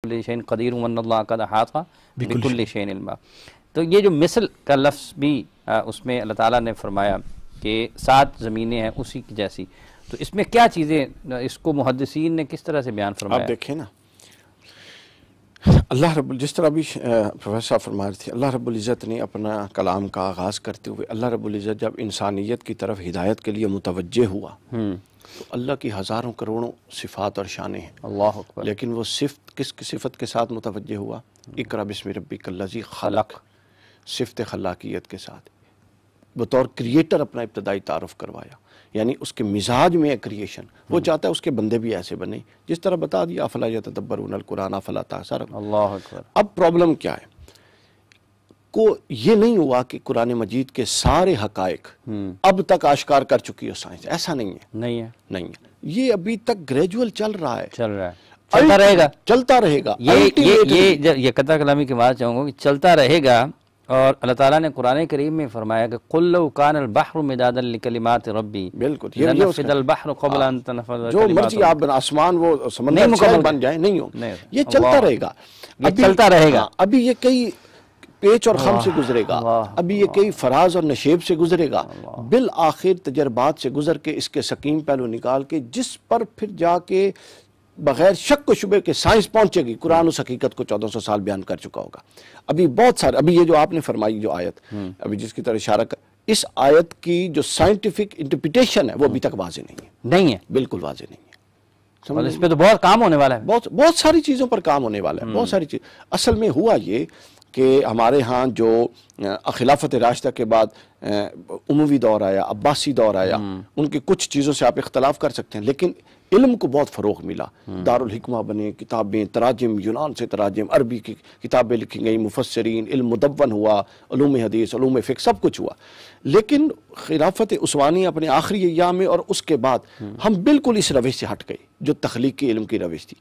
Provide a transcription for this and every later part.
کل شیء قدیر وان اللہ قد احاط بکل شیء علما. تو یہ جو مثل کا لفظ بھی اس میں اللہ تعالیٰ نے فرمایا کہ 7 زمینیں ہیں اسی کی جیسی، تو اس میں کیا چیزیں اس کو محدثین نے کس طرح سے بیان فرمایا؟ آپ دیکھیں نا، اللہ جس طرح بھی پروفیسر صاحب فرما رہے تھے، اللہ رب العزت نے اپنا کلام کا آغاز کرتے ہوئے اللہ رب العزت جب انسانیت کی طرف ہدایت کے لیے متوجہ ہوا تو اللہ کی ہزاروں کروڑوں صفات اور شانیں ہیں، اللہ اکبر، لیکن وہ صفت کس صفت کے ساتھ متوجہ ہوا؟ اقرأ بسم ربک الذی خلق، صفت خلاقیت کے ساتھ بطور کریٹر اپنا ابتدائی تعارف کروایا. یعنی اس کے مزاج میں ہے کریشن، وہ چاہتا ہے اس کے بندے بھی ایسے بنے جس طرح بتا دیا افلا یتدبرون القرآن افلا تعقلون. اللہ اکبر. اب پرابلم کیا ہے؟ کو یہ نہیں ہوا کہ قرآن مجید کے سارے حقائق اب تک آشکار کر چکی ہے سائنس، ایسا نہیں ہے، نہیں ہے. یہ ابھی تک گریجول چل رہا ہے، چلتا رہے گا. یہ قطع کلامی کی بات چاہوں گا کہ چلتا رہے گا. اور اللہ تعالیٰ نے قرآن کریم میں فرمایا کہ قُلْ لَوْ كَانَ الْبَحْرُ مِدَادًا لِكَلِمَاتِ رَبِّي لَنَفِدَ الْبَحْرُ قَبْلَ أَن تَنْفَدَ جو مرضی آپ آسمان وہ سمندر شہر بن جائے، نہیں ہو، یہ چلتا رہے گا، چلتا رہے گا. ابھی یہ کئی پیچ اور خم سے گزرے گا، ابھی یہ کئی فراز اور نشیب سے گزرے گا، بالآخر تجربات سے گزر کے اس کے سقیم پہلو نکال کے جس پر پھر جا کے بغیر شک و شبے کے سائنس پہنچے گی. قرآن اس حقیقت کو 1400 سال بیان کر چکا ہوگا. ابھی بہت سارے، ابھی یہ جو آپ نے فرمائی جو آیت، ابھی جس کی طرح اشارہ اس آیت کی جو سائنٹیفک انٹرپریٹیشن ہے وہ ابھی تک واضح نہیں ہے، بالکل واضح نہیں ہے. اور اس پہ تو بہت کام ہونے والا ہے، بہت ساری چیزوں پر کام ہونے والا ہے، بہت ساری چیز. اصل میں ہوا یہ کہ ہمارے ہاں جو خلافت راشدہ کے بعد اموی دور آیا، عباسی دور آیا، ان کی کچھ چیزوں سے آپ اختلاف کر سکتے ہیں، لیکن علم کو بہت فروغ ملا. دارالحکمہ بنے، کتابیں، تراجم، یونان سے تراجم، عربی کی کتابیں لکھی گئیں، مفسرین، علم مدون ہوا، علوم حدیث، علوم فقہ، سب کچھ ہوا. لیکن خلافت عثمانی اپنے آخری ایام میں اور اس کے بعد ہم بالکل اس روش سے ہٹ گئے جو تخلیقی علم کی روش تھی.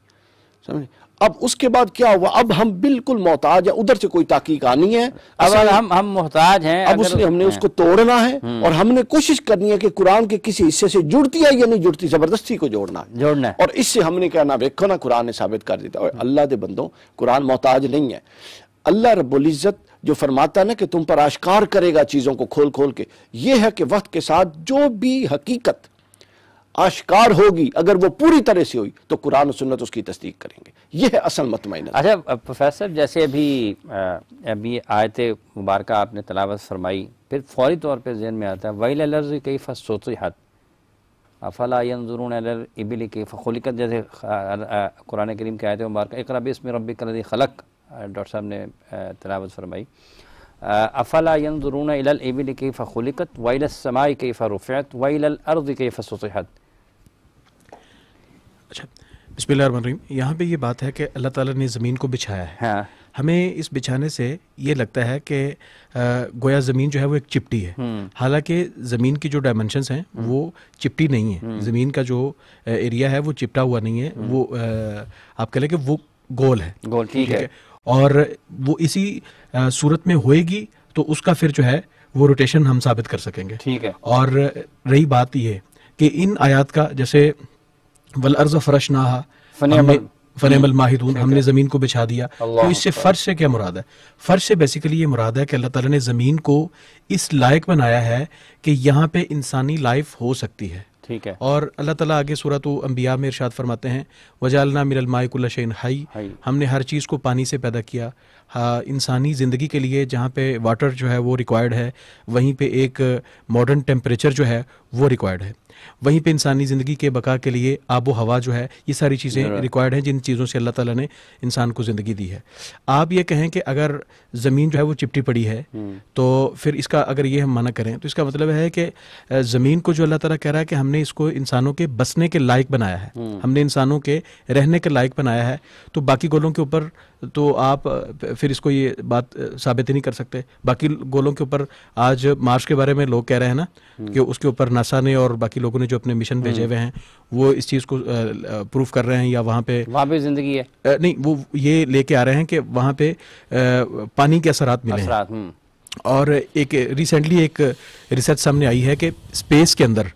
سمجھے؟ اب اس کے بعد کیا ہوا؟ اب ہم بالکل محتاج ہیں، ادھر سے کوئی تحقیق آنی ہے، اب ہم محتاج ہیں. اب اس لیے ہم نے اس کو توڑنا ہے اور ہم نے کوشش کرنی ہے کہ قرآن کے کسی حصے سے جڑتی ہے یا نہیں جڑتی، زبردستی کو جوڑنا ہے. اور اس سے ہم نے کہنا دیکھو نا قرآن نے ثابت کر دیتا ہے. اللہ دے بندوں، قرآن محتاج نہیں ہے. اللہ رب العزت جو فرماتا ہے نا کہ تم پر آشکار کرے گا چیزوں کو کھول کھول کے، یہ ہے کہ وقت کے ساتھ جو بھی حقیقت آشکار ہوگی اگر وہ پوری طرح سے ہوئی تو قرآن و سنت اس کی تصدیق کریں گے. یہ ہے اصل مطمئن. اچھا پروفیسر، جیسے ابھی آیت مبارکہ آپ نے تلاوت فرمائی، پھر فوری طور پہ ذہن میں آتا ہے وَإِلَى الْأَرْضِ كَيْفَ سُطِحَتْ أَفَلَا يَنْظُرُونَ إِلَى الْإِبِلِ كَيْفَ خُلِقَتْ. جیسے قرآن کریم کی آیت مبارکہ اقرأ بِاسْمِ رَبِّكَ الَّذِي خَلَقَ ڈاکٹر صاحب نے تلاوت فرمائی، أَفَلَا يَنْظُرُونَ إِلَى الْإِبِلِ كَيْفَ خُلِقَتْ وَإِلَى السَّمَاءِ كَيْفَ رُفِعَتْ وَإِلَى الْأَرْضِ كَيْفَ سُطِحَتْ. اچھا، بسم اللہ الرحمن الرحیم. یہاں پہ یہ بات ہے کہ اللہ تعالیٰ نے زمین کو بچھایا ہے. ہمیں اس بچھانے سے یہ لگتا ہے کہ گویا زمین جو ہے وہ ایک چپٹی ہے، حالانکہ زمین کی جو ڈائمنشنز ہیں وہ چپٹی نہیں ہے. زمین کا جو ایریا ہے وہ چپٹا ہوا نہیں ہے، وہ آپ کہہ لیں کہ وہ گول ہے. گول، ٹھیک ہے. اور وہ اسی صورت میں ہوئے گی تو اس کا پھر جو ہے وہ روٹیشن ہم ثابت کر سکیں گے. ٹھیک ہے. اور رہی بات یہ کہ ان آیات کا جیسے والارض فرشناها فنعم الماہدون، ہم نے زمین کو بچھا دیا، تو اس سے فرش سے کیا مراد ہے؟ فرش سے بیسیکلی یہ مراد ہے کہ اللہ تعالیٰ نے زمین کو اس لائق بنایا ہے کہ یہاں پہ انسانی لائف ہو سکتی ہے. ٹھیک ہے. اور اللہ تعالیٰ آگے سورۃ انبیاء میں ارشاد فرماتے ہیں وَجَعَلْنَا مِنَ الْمَاءِ كُلَّ شَيْءٍ حَيٍّ، ہم نے ہر چیز کو پانی سے پیدا کیا. انسانی زندگی کے لیے جہاں پہ واٹر جو ہے وہ ریکوائرڈ ہے، وہیں پہ ایک ماڈرن ٹیمپریچر جو ہے وہ ریکوائرڈ ہے. وہیں پہ انسانی زندگی کے بقا کے لیے آب و ہوا جو ہے، یہ ساری چیزیں ریکوائرڈ ہیں جن چیزوں سے اللہ تعالیٰ نے انسان کو زندگی دی ہے. آپ یہ کہیں کہ اگر زمین جو ہے وہ چپٹی پڑی ہے تو پھر اس کا اگر یہ ہم منع کریں تو اس کا مطلب ہے کہ زمین کو جو اللہ تعالیٰ کہہ رہا ہے کہ ہم نے اس کو انسانوں کے بسنے کے لائق بنایا ہے، ہم نے انسانوں کے رہنے کے لائق بنایا ہے، تو باقی گولوں کے اوپر تو آپ پھر اس کو یہ بات ثابت ہی نہیں کر سکتے. باقی گولوں کے اوپر آج مارس کے بارے میں لوگ کہہ رہے ہیں نا کہ اس کے اوپر ناسا نے اور باقی لوگوں نے جو اپنے مشن بھیجے ہوئے ہیں وہ اس چیز کو پروف کر رہے ہیں، یا وہاں پہ زندگی ہے نہیں، وہ یہ لے کے آ رہے ہیں کہ وہاں پہ پانی کے اثرات ملے ہیں. اور ایک ریسنٹلی ایک ریسرچ سامنے آئی ہے کہ اسپیس کے اندر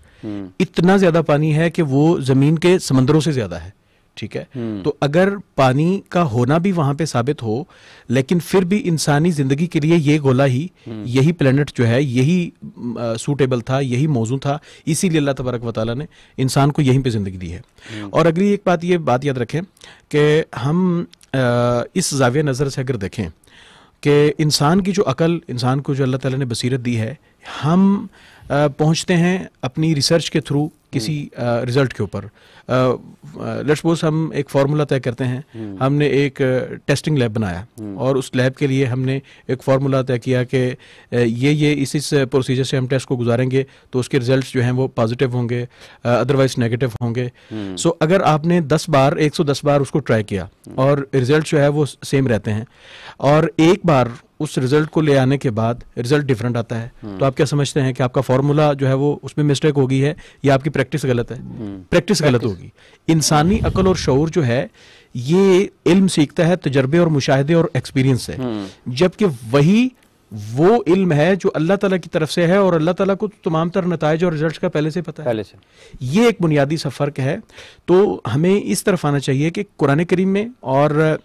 اتنا زیادہ پانی ہے کہ وہ زمین کے سمندروں سے زیادہ ہے. ٹھیک ہے. تو اگر پانی کا ہونا بھی وہاں پہ ثابت ہو لیکن پھر بھی انسانی زندگی کے لیے یہ گولا ہی, یہی پلینٹ جو ہے یہی سوٹیبل تھا, یہی موزوں تھا, اسی لیے اللہ تبارک و تعالیٰ نے انسان کو یہیں پہ زندگی دی ہے. اور اگلی ایک بات, یہ بات یاد رکھیں کہ ہم اس زاویہ نظر سے اگر دیکھیں کہ انسان کی جو عقل, انسان کو جو اللہ تعالیٰ نے بصیرت دی ہے, ہم پہنچتے ہیں اپنی ریسرچ کے تھرو کسی رزلٹ کے اوپر. لیٹس سپوز ہم ایک فارمولا طے کرتے ہیں, ہم نے ایک ٹیسٹنگ لیب بنایا اور اس لیب کے لیے ہم نے ایک فارمولا طے کیا کہ یہ اس پروسیجر سے ہم ٹیسٹ کو گزاریں گے تو اس کے ریزلٹس جو ہیں وہ پازیٹیو ہوں گے, ادروائز نیگیٹو ہوں گے. سو اگر آپ نے 110 بار اس کو ٹرائی کیا اور ریزلٹ جو ہے وہ سیم رہتے ہیں, اور ایک بار اس رزلٹ کو لے آنے کے بعد رزلٹ ڈیفرنٹ آتا ہے, تو آپ کیا سمجھتے ہیں کہ آپ کا فارمولا جو ہے وہ اس میں مسٹیک ہو گئی ہے یا آپ کی پریکٹس غلط ہے؟ پریکٹس غلط ہوگی. انسانی عقل اور شعور جو ہے یہ علم سیکھتا ہے تجربے اور مشاہدے اور ایکسپیرینس سے, جبکہ وہی وہ علم ہے جو اللہ تعالیٰ کی طرف سے ہے, اور اللہ تعالیٰ کو تمام تر نتائج اور رزلٹس کا پہلے سے پتہ ہے. یہ ایک بنیادی سا فرق ہے. تو ہمیں اس طرف آنا چاہیے کہ قرآن کریم میں اور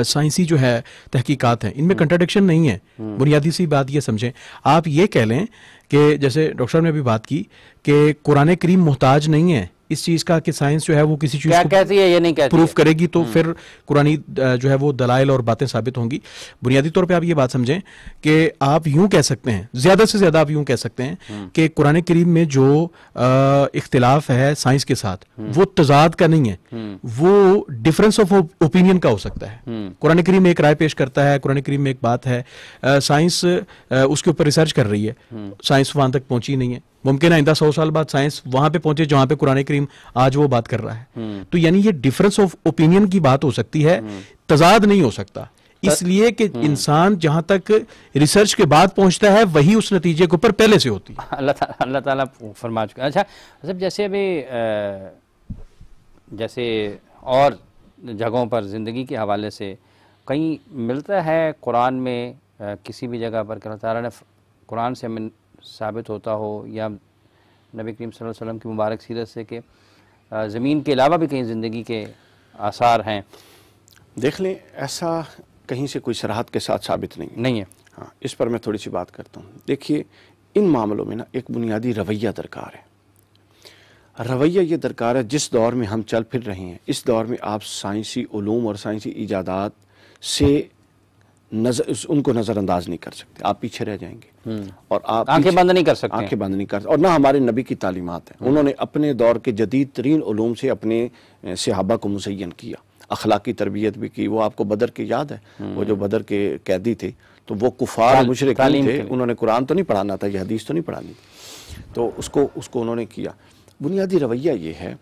سائنسی جو ہے تحقیقات ہیں, ان میں کنٹراڈکشن نہیں ہے. بنیادی سی بات یہ سمجھیں, آپ یہ کہہ لیں کہ جیسے ڈاکٹر صاحب نے بھی بات کی کہ قرآن کریم محتاج نہیں ہے اس چیز کا کہ سائنس جو ہے وہ کسی چیز کو کہتی ہے یہ نہیں کہتی پروف کرے گی تو پھر قرآنی جو ہے وہ دلائل اور باتیں ثابت ہوں گی. بنیادی طور پہ آپ یہ بات سمجھیں کہ آپ یوں کہہ سکتے ہیں, زیادہ سے زیادہ آپ یوں کہہ سکتے ہیں کہ قرآن کریم میں جو اختلاف ہے سائنس کے ساتھ وہ تضاد کا نہیں ہے, وہ ڈفرنس آف اوپینین کا ہو سکتا ہے. قرآن کریم میں ایک رائے پیش کرتا ہے, قرآن کریم میں ایک بات ہے, سائنس اس کے اوپر ریسرچ کر رہی ہے, سائنس وہاں تک پہنچی نہیں ہے. ممکن ہے آئندہ 100 سال بعد سائنس وہاں پہ پہنچے جہاں پہ قرآن کریم آج وہ بات کر رہا ہے. تو یعنی یہ ڈفرنس آف اوپینین کی بات ہو سکتی ہے, تضاد نہیں ہو سکتا. اس لیے کہ انسان جہاں تک ریسرچ کے بعد پہنچتا ہے وہی اس نتیجے کے اوپر پہلے سے ہوتی ہے. اللہ تعالیٰ فرما چکا. اچھا جیسے ابھی جیسے اور جگہوں پر زندگی کے حوالے سے کہیں ملتا ہے قرآن میں کسی بھی جگہ پر کہ اللہ تعالیٰ نے قرآن سے ہمیں ثابت ہوتا ہو یا نبی کریم صلی اللہ علیہ وسلم کی مبارک سیرت سے کہ زمین کے علاوہ بھی کہیں زندگی کے آثار ہیں؟ دیکھ لیں, ایسا کہیں سے کوئی صراحت کے ساتھ ثابت نہیں ہے. ہاں, اس پر میں تھوڑی سی بات کرتا ہوں. دیکھیے, ان معاملوں میں نا ایک بنیادی رویہ درکار ہے. رویہ یہ درکار ہے, جس دور میں ہم چل پھر رہے ہیں اس دور میں آپ سائنسی علوم اور سائنسی ایجادات سے ان کو نظر انداز نہیں کر سکتے, آپ پیچھے رہ جائیں گے اور آپ آنکھیں بند نہیں کر سکتے. آنکھیں بند نہیں کر سکتے. اور نہ ہمارے نبی کی تعلیمات ہیں, انہوں نے اپنے دور کے جدید ترین علوم سے اپنے صحابہ کو مزین کیا, اخلاقی تربیت بھی کی. وہ آپ کو بدر کی یاد ہے, وہ جو بدر کے قیدی تھے تو وہ کفار مشرکین تھے, انہوں نے قرآن تو نہیں پڑھانا تھا, یہ حدیث تو نہیں پڑھانی تھی, تو اس کو انہوں نے کیا. بنیادی رویہ یہ ہے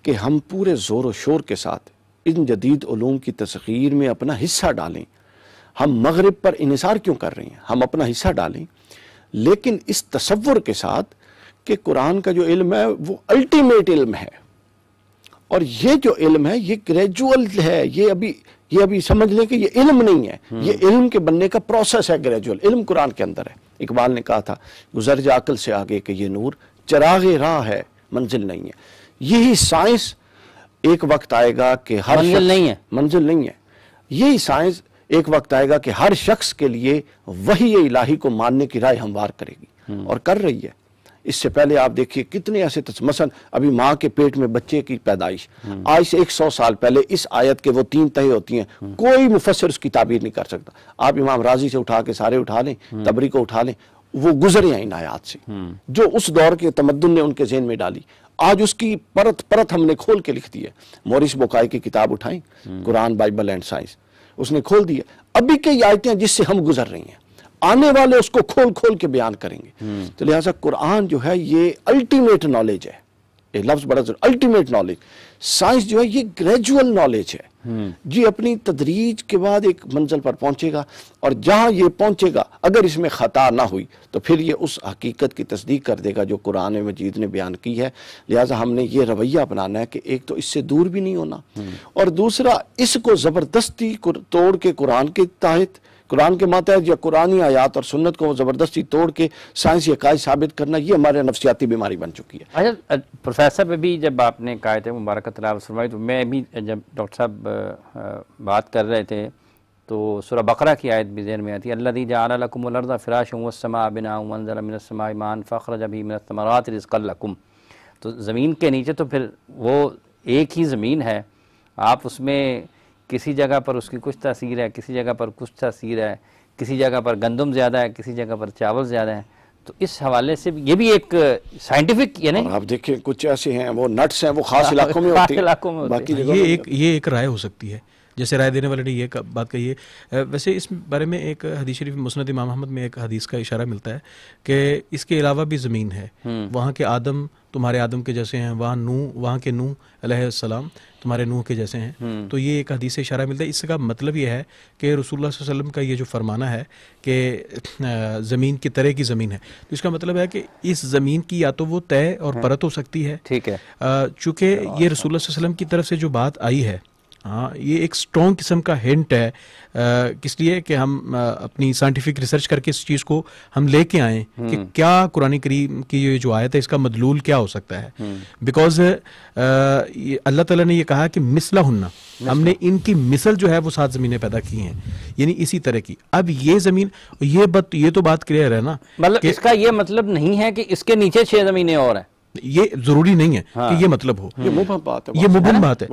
کہ ہم پورے زور و شور کے ساتھ ان جدید علوم کی تسخیر میں اپنا حصہ ڈالیں. ہم مغرب پر انحصار کیوں کر رہے ہیں؟ ہم اپنا حصہ ڈالیں, لیکن اس تصور کے ساتھ کہ قرآن کا جو علم ہے وہ الٹیمیٹ علم ہے, اور یہ جو علم ہے یہ گریجول ہے. یہ ابھی سمجھ لیں کہ یہ علم نہیں ہے, یہ علم کے بننے کا پروسیس ہے. گریجول علم قرآن کے اندر ہے. اقبال نے کہا تھا, گزر جا عقل سے آگے کہ یہ نور چراغ راہ ہے منزل نہیں ہے. یہی سائنس ایک وقت آئے گا کہ ہر منزل نہیں ہے. یہی سائنس ایک وقت آئے گا کہ ہر شخص کے لیے وحی الہی کو ماننے کی رائے ہموار کرے گی, اور کر رہی ہے. اس سے پہلے آپ دیکھیے کتنے ایسے مثلا ابھی ماں کے پیٹ میں بچے کی پیدائش, آج سے 100 سال پہلے اس آیت کے وہ 3 تہے ہوتی ہیں, کوئی مفسر اس کی تعبیر نہیں کر سکتا. آپ امام راضی سے اٹھا کے سارے اٹھا لیں, تبری کو اٹھا لیں, وہ گزرے ہیں ان آیات سے جو اس دور کے تمدن نے ان کے ذہن میں ڈالی. آج اس کی پرت ہم نے کھول کے لکھ دی ہے. موریس بوکائی کی کتاب اٹھائیں, قرآن بائبل اینڈ سائنس, اس نے کھول دی ہے. ابھی کئی آیتیں جس سے ہم گزر رہی ہیں, آنے والے اس کو کھول کے بیان کریں گے. تو لہٰذا قرآن جو ہے یہ الٹیمیٹ نالج ہے. یہ لفظ بڑا ضروری, الٹیمیٹ نالج. سائنس جو ہے یہ گریجول نالج ہے, جی اپنی تدریج کے بعد ایک منزل پر پہنچے گا, اور جہاں یہ پہنچے گا اگر اس میں خطا نہ ہوئی تو پھر یہ اس حقیقت کی تصدیق کر دے گا جو قرآن مجید نے بیان کی ہے. لہٰذا ہم نے یہ رویہ اپنانا ہے کہ ایک تو اس سے دور بھی نہیں ہونا, اور دوسرا اس کو زبردستی توڑ کے قرآن کے تحت قرآن کے ماتحت یا قرآنی آیات اور سنت کو زبردستی توڑ کے سائنسی عقائد ثابت کرنا، یہ ہمارے نفسیاتی بیماری بن چکی ہے۔ اچھا پروفیسر بھی جب آپ نے آیت مبارکہ تلاوت فرمائی تو میں بھی جب ڈاکٹر صاحب بات کر رہے تھے تو سورہ بقرہ کی آیت بھی ذہن میں آتی ہے، الذی جعل لکم الارض فراشا والسماء بناء وانزل من السماء ماء فاخرج به من الثمرات رزقا لکم۔ تو زمین کے نیچے تو پھر وہ ایک ہی زمین ہے، آپ اس میں کسی جگہ پر اس کی کچھ تاثیر ہے، کسی جگہ پر کچھ تاثیر ہے، کسی جگہ پر گندم زیادہ ہے، کسی جگہ پر چاول زیادہ ہے، تو اس حوالے سے یہ بھی ایک سائنٹیفک یعنی آپ دیکھیں کچھ ایسے ہیں وہ نٹس ہیں وہ خاص علاقوں میں ہوتی ہیں، باقی جگہوں میں یہ ایک رائے ہو سکتی ہے، جیسے رائے دینے والے نے یہ بات کہی ہے۔ ویسے اس بارے میں ایک حدیث شریف مسند امام احمد میں ایک حدیث کا اشارہ ملتا ہے کہ اس کے علاوہ بھی زمین ہے، وہاں کے آدم تمہارے آدم کے جیسے ہیں، وہاں کے نوح علیہ السلام تمہارے نوح کے جیسے ہیں، تو یہ ایک حدیث سے اشارہ ملتا ہے۔ اس کا مطلب یہ ہے کہ رسول اللہ صلی اللہ علیہ وسلم کا یہ جو فرمانا ہے کہ زمین کی طرح کی زمین ہے، تو اس کا مطلب ہے کہ اس زمین کی یا تو وہ طے اور پرت ہو سکتی ہے، ٹھیک ہے، چونکہ یہ رسول اللہ صلی اللہ علیہ وسلم کی طرف سے جو بات آئی ہے، ہاں یہ ایک سٹرونگ قسم کا ہنٹ ہے، کس لیے کہ ہم اپنی سائنٹیفک ریسرچ کر کے اس چیز کو ہم لے کے آئیں کہ کیا قرآن کریم کی یہ جو آیت ہے اس کا مدلول کیا ہو سکتا ہے، بیکاز اللہ تعالیٰ نے یہ کہا کہ مثلہ ہننا، ہم نے ان کی مثل جو ہے وہ 7 زمینیں پیدا کی ہیں، یعنی اسی طرح کی۔ اب یہ زمین یہ تو بات کلیئر ہے نا، مطلب اس کا یہ مطلب نہیں ہے کہ اس کے نیچے 6 زمینیں اور ہیں، یہ ضروری نہیں ہے کہ یہ مطلب ہو، یہ مبہم بات ہے، یہ مبہم بات ہے۔